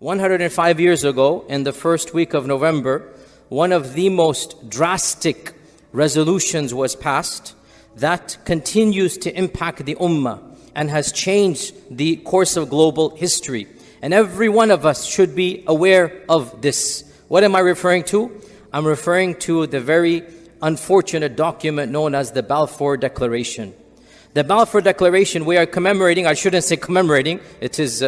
105 years ago, in the first week of November, one of the most drastic resolutions was passed that continues to impact the ummah and has changed the course of global history. And every one of us should be aware of this. What am I referring to? I'm referring to the very unfortunate document known as the Balfour Declaration. The Balfour Declaration, we are commemorating, I shouldn't say commemorating, it is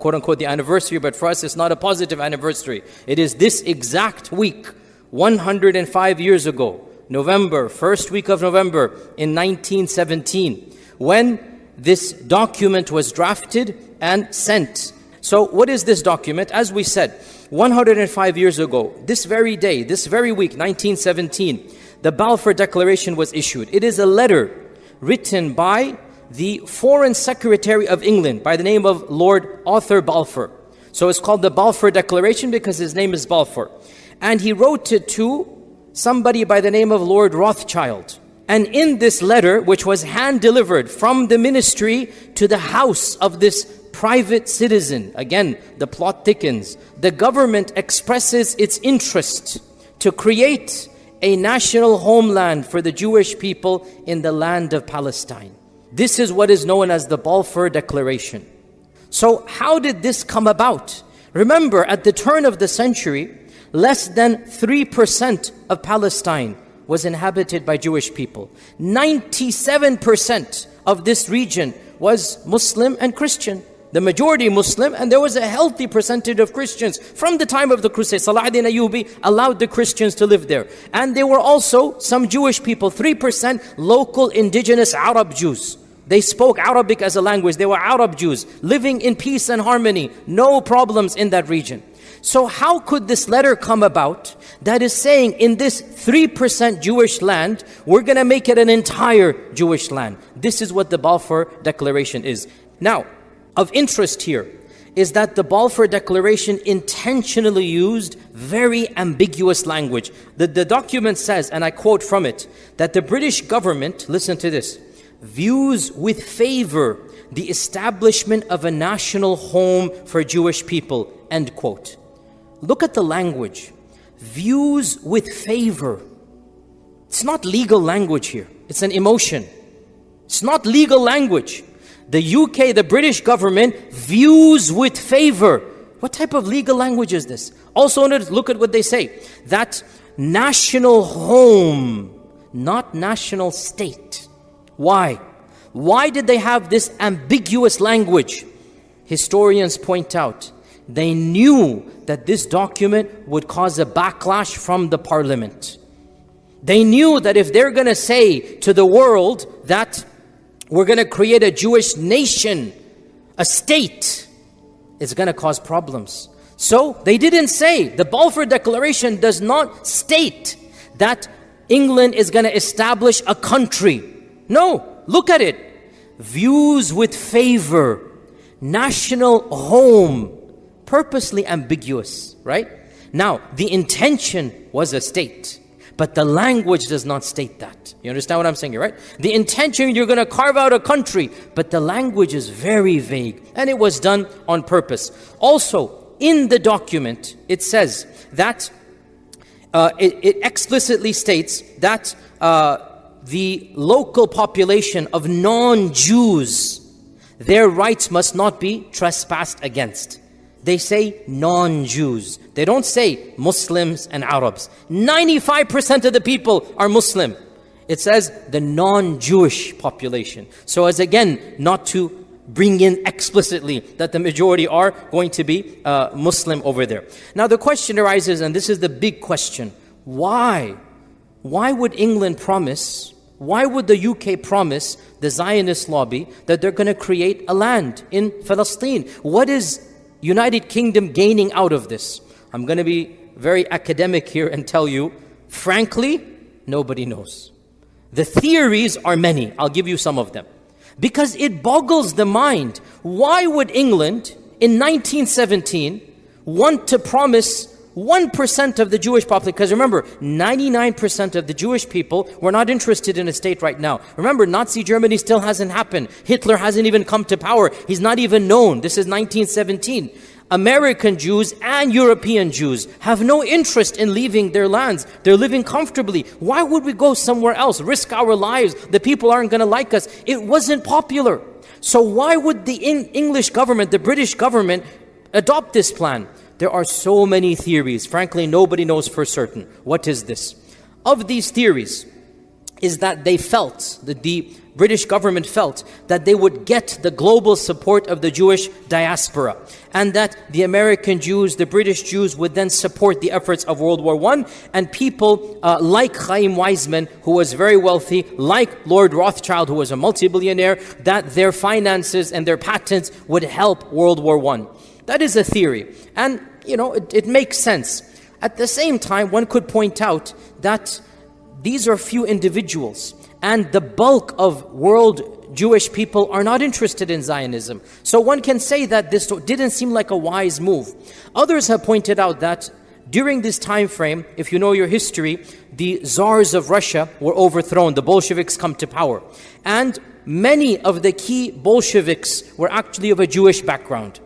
quote unquote the anniversary, but for us it's not a positive anniversary. It is this exact week, 105 years ago, November, first week of November in 1917, when this document was drafted and sent. So what is this document? As we said, 105 years ago, this very day, this very week, 1917, the Balfour Declaration was issued. It is a letter written by the Foreign Secretary of England by the name of Lord Arthur Balfour. So it's called the Balfour Declaration because his name is Balfour. And he wrote it to somebody by the name of Lord Rothschild. And in this letter, which was hand-delivered from the ministry to the house of this private citizen, again, the plot thickens, the government expresses its interest to create a national homeland for the Jewish people in the land of Palestine. This is what is known as the Balfour Declaration. So how did this come about? Remember, at the turn of the century, less than 3% of Palestine was inhabited by Jewish people. 97% of this region was Muslim and Christian. The majority Muslim, and there was a healthy percentage of Christians. From the time of the Crusade, Salah ad-Din Ayyubi allowed the Christians to live there. And there were also some Jewish people, 3% local indigenous Arab Jews. They spoke Arabic as a language. They were Arab Jews living in peace and harmony. No problems in that region. So how could this letter come about that is saying in this 3% Jewish land, we're going to make it an entire Jewish land? This is what the Balfour Declaration is. Now, of interest here is that the Balfour Declaration intentionally used very ambiguous language. The document says, and I quote from it, that the British government, listen to this, views with favor the establishment of a national home for Jewish people, end quote. Look at the language. Views with favor. It's not legal language here. It's an emotion. It's not legal language. The UK, the British government, views with favor. What type of legal language is this? Also, look at what they say. That national home, not national state. Why? Why did they have this ambiguous language? Historians point out, they knew that this document would cause a backlash from the parliament. They knew that if they're going to say to the world that we're going to create a Jewish nation, a state, it's going to cause problems. So they didn't say, the Balfour Declaration does not state that England is going to establish a country. No, look at it. Views with favor, national home, purposely ambiguous, right? Now, the intention was a state, but the language does not state that. You understand what I'm saying here, right? The intention, you're going to carve out a country, but the language is very vague, and it was done on purpose. Also, in the document, it says that, it explicitly states that the local population of non-Jews, their rights must not be trespassed against. They say non-Jews. They don't say Muslims and Arabs. 95% of the people are Muslim. It says the non-Jewish population. So as again, not to bring in explicitly that the majority are going to be Muslim over there. Now the question arises, and this is the big question. Why? Why would England promise, why would the UK promise the Zionist lobby that they're going to create a land in Palestine? What is United Kingdom gaining out of this? I'm going to be very academic here and tell you, frankly, nobody knows. The theories are many. I'll give you some of them. Because it boggles the mind. Why would England in 1917 want to promise 1% of the Jewish population? Because remember, 99% of the Jewish people were not interested in a state right now. Remember, Nazi Germany still hasn't happened. Hitler hasn't even come to power. He's not even known. This is 1917. American Jews and European Jews have no interest in leaving their lands. They're living comfortably. Why would we go somewhere else, risk our lives? The people aren't going to like us. It wasn't popular. So why would the English government, the British government, adopt this plan? There are so many theories. Frankly, nobody knows for certain. What is this? Of these theories is that they felt, that the British government felt that they would get the global support of the Jewish diaspora, and that the American Jews, the British Jews would then support the efforts of World War I, and people like Chaim Weizmann, who was very wealthy, like Lord Rothschild, who was a multi-billionaire, that their finances and their patents would help World War I. That is a theory, and it makes sense. At the same time, one could point out that these are few individuals, and the bulk of world Jewish people are not interested in Zionism. So one can say that this didn't seem like a wise move. Others have pointed out that during this time frame, if you know your history, the czars of Russia were overthrown, the Bolsheviks come to power. And many of the key Bolsheviks were actually of a Jewish background.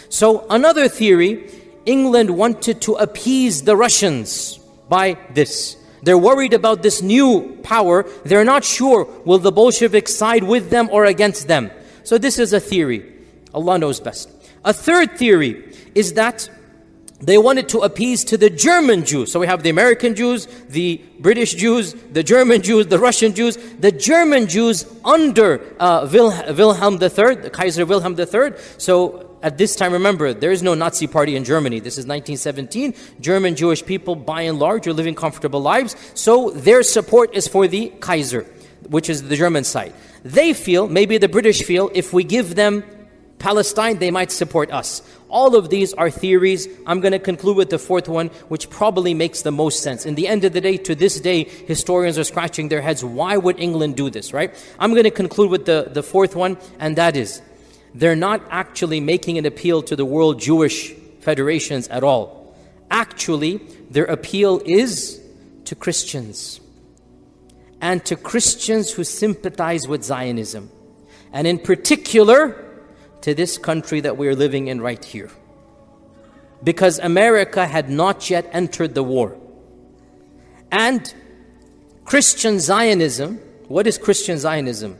So another theory, England wanted to appease the Russians by this. They're worried about this new power. They're not sure, will the Bolsheviks side with them or against them? So this is a theory. Allah knows best. A third theory is that they wanted to appease to the German Jews. So we have the American Jews, the British Jews, the German Jews, the Russian Jews. The German Jews under Wilhelm III, the Kaiser Wilhelm III. So at this time, remember, there is no Nazi party in Germany. This is 1917. German Jewish people, by and large, are living comfortable lives. So their support is for the Kaiser, which is the German side. They feel, maybe the British feel, if we give them Palestine, they might support us. All of these are theories. I'm going to conclude with the fourth one, which probably makes the most sense. In the end of the day, to this day, historians are scratching their heads. Why would England do this, right? I'm going to conclude with the fourth one, and that is, they're not actually making an appeal to the World Jewish Federations at all. Actually, their appeal is to Christians, and to Christians who sympathize with Zionism, and in particular, to this country that we are living in right here. Because America had not yet entered the war. And Christian Zionism, what is Christian Zionism?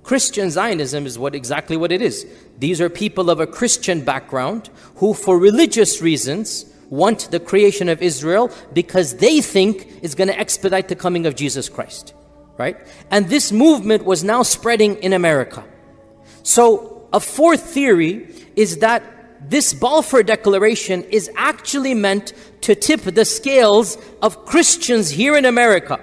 Christian Zionism is exactly what it is. These are people of a Christian background who, for religious reasons, want the creation of Israel because they think it's going to expedite the coming of Jesus Christ, right? And this movement was now spreading in America. So a fourth theory is that this Balfour Declaration is actually meant to tip the scales of Christians here in America.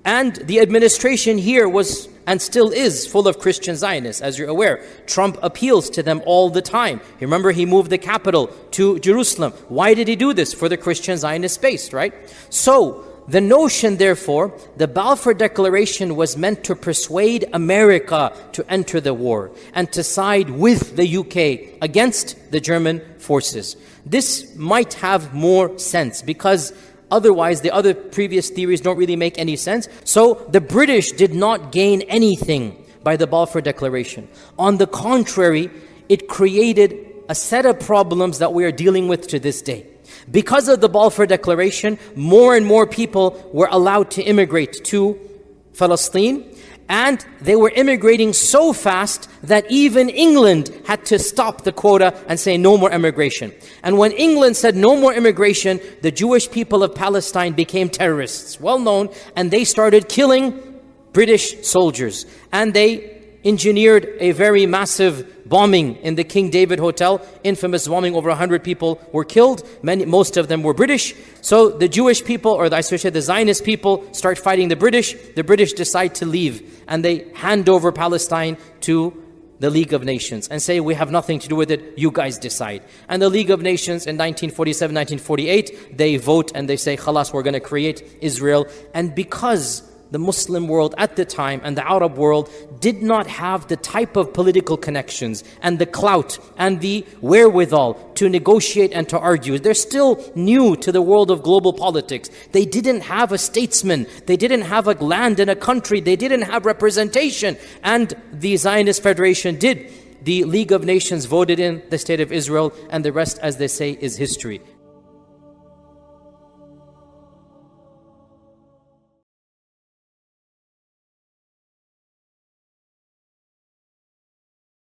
And the administration here was, and still is, full of Christian Zionists. As you're aware, Trump appeals to them all the time. Remember, he moved the capital to Jerusalem. Why did he do this? For the Christian Zionist base, right? So, the notion, therefore, the Balfour Declaration was meant to persuade America to enter the war and to side with the UK against the German forces. This might have more sense because otherwise, the other previous theories don't really make any sense. So the British did not gain anything by the Balfour Declaration. On the contrary, it created a set of problems that we are dealing with to this day. Because of the Balfour Declaration, more and more people were allowed to immigrate to Palestine. And they were immigrating so fast that even England had to stop the quota and say no more immigration. And when England said no more immigration, the Jewish people of Palestine became terrorists, well known, and they started killing British soldiers. And they engineered a very massive bombing in the King David Hotel, infamous bombing. Over 100 people were killed. Most of them were British. So the Jewish people, or I should say the Zionist people, start fighting the British. The British decide to leave, and they hand over Palestine to the League of Nations and say, we have nothing to do with it, you guys decide. And the League of Nations in 1947, 1948, they vote and they say, khalas, we're going to create Israel. And because the Muslim world at the time and the Arab world did not have the type of political connections and the clout and the wherewithal to negotiate and to argue. They're still new to the world of global politics. They didn't have a statesman. They didn't have a land in a country. They didn't have representation. And the Zionist Federation did. the League of Nations voted in the State of Israel, and the rest, as they say, is history.